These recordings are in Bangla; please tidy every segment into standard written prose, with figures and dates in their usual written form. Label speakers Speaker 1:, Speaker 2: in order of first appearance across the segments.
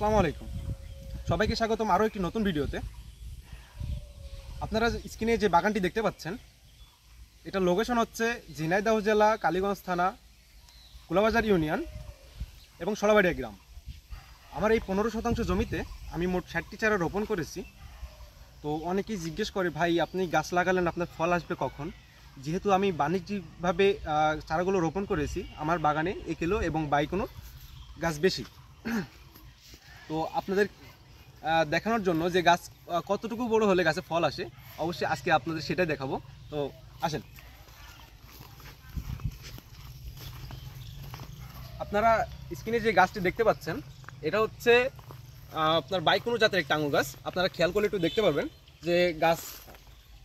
Speaker 1: আসসালামু আলাইকুম, সবাইকে স্বাগতম আরও একটি নতুন ভিডিওতে। আপনারা স্ক্রিনে যে বাগানটি দেখতে পাচ্ছেন, এটা লোকেশন হচ্ছে ঝিনাইদহ জেলা, কালীগঞ্জ থানা, কুলাবাজার ইউনিয়ন এবং সলাবাড়িয়া গ্রাম। আমার এই 15% জমিতে আমি মোট 60টি চারা রোপণ করেছি। তো অনেকেই জিজ্ঞেস করে, ভাই আপনি গাছ লাগালেন, আপনার ফল আসবে কখন? যেহেতু আমি বাণিজ্যিকভাবে চারাগুলো রোপণ করেছি, আমার বাগানে একেলো এবং বাইকোনো গাছ বেশি। তো আপনাদের দেখানোর জন্য যে গাছ কতটুকু বড় হলে গাছে ফল আসে, অবশ্যই আজকে আপনাদের সেটাই দেখাবো। তো আসেন, আপনারা স্ক্রিনে যে গাছটি দেখতে পাচ্ছেন, এটা হচ্ছে আপনার বাইকোনো জাতের একটা আঙুর গাছ। আপনারা খেয়াল করলে একটু দেখতে পারবেন যে গাছ,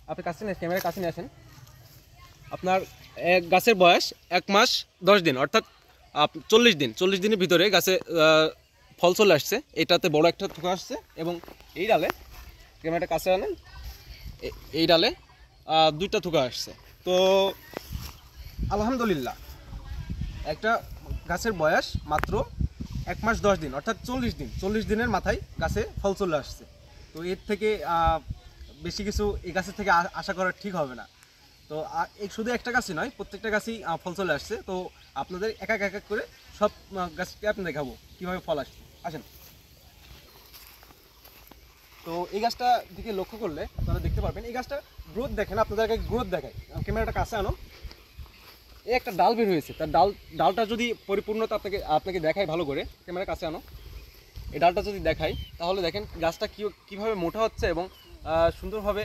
Speaker 1: আপনি কাছে নিয়ে ক্যামেরার কাছে নিয়ে আসেন। আপনার এক গাছের বয়স 1 মাস 10 দিন, অর্থাৎ 40 দিনের ভিতরে গাছে ফল চলে আসছে। এটাতে বড় একটা থোকা আসছে এবং এই ডালে, ক্যামেরাটা কাছে আনেন, এই ডালে 2টা থোকা আসছে। তো আলহামদুলিল্লাহ, একটা গাছের বয়স মাত্র 1 মাস 10 দিন, অর্থাৎ 40 দিনের মাথায় গাছে ফল চলে আসছে। তো এর থেকে বেশি কিছু এই গাছের থেকে আশা করা ঠিক হবে না। তো শুধু একটা গাছই নয়, প্রত্যেকটা গাছই ফল চলে আসছে। তো আপনাদের এক এক করে সব গাছকে আপনি দেখাবো কীভাবে ফল আসছে। আসেন। তো এই গাছটা দিকে লক্ষ্য করলে আপনারা দেখতে পারবেন, এই গাছটা গ্রোথ দেখেন, আপনাদেরকে গ্রোথ দেখায়। ক্যামেরাটা কাছে আনো। এই একটা ডাল বের হয়েছে, তার ডালটা যদি পরিপূর্ণতা আপনাকে দেখায় ভালো করে, ক্যামেরার কাছে আনো। এই ডালটা যদি দেখাই, তাহলে দেখেন গাছটা কীভাবে মোটা হচ্ছে এবং সুন্দরভাবে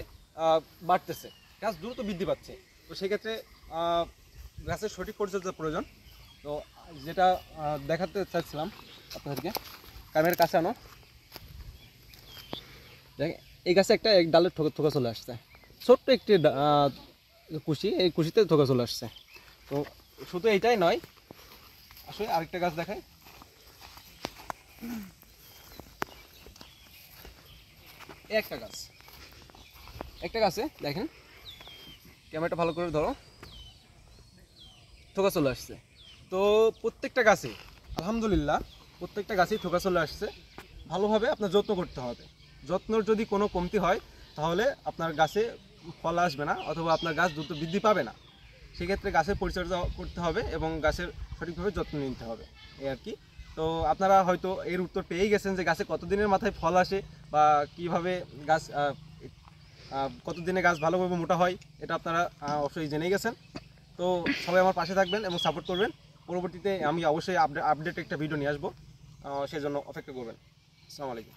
Speaker 1: বাড়তেছে। গাছ দ্রুত বৃদ্ধি পাচ্ছে। তো সেক্ষেত্রে গাছের সঠিক পরিচর্যার প্রয়োজন। তো যেটা দেখাতে চাচ্ছিলাম আপনাদেরকে, ক্যামেরার কাছে আনো। দেখ, এই গাছে একটা এক ডালের থোকা চলে আসছে, ছোট্ট একটি কুশি, এই কুশিতে থোকা চলে আসছে। তো শুধু এইটাই নয়, আসলে আরেকটা গাছ দেখায়। একটা গাছে দেখেন, ক্যামেরাটা ভালো করে ধরো, থোকা চলে আসছে। তো প্রত্যেকটা গাছে আলহামদুলিল্লাহ, প্রত্যেকটা গাছেই থোকা চলে আসছে। ভালোভাবে আপনার যত্ন করতে হবে। যত্নর যদি কোনো কমতি হয়, তাহলে আপনার গাছে ফল আসবে না, অথবা আপনার গাছ দ্রুত বৃদ্ধি পাবে না। সেক্ষেত্রে গাছের পরিচর্যা করতে হবে এবং গাছের সঠিকভাবে যত্ন নিতে হবে, এই আর কি। তো আপনারা হয়তো এর উত্তর পেয়েই গেছেন যে গাছে কতদিনের মাথায় ফল আসে বা কিভাবে গাছ কতদিনে গাছ ভালোভাবে মোটা হয়, এটা আপনারা অবশ্যই জেনেই গেছেন। তো সবাই আমার পাশে থাকবেন এবং সাপোর্ট করবেন। পরবর্তীতে আমি অবশ্যই আপডেট একটা ভিডিও নিয়ে আসবো, সেজন্য অপেক্ষা করবেন। আসসালামু আলাইকুম।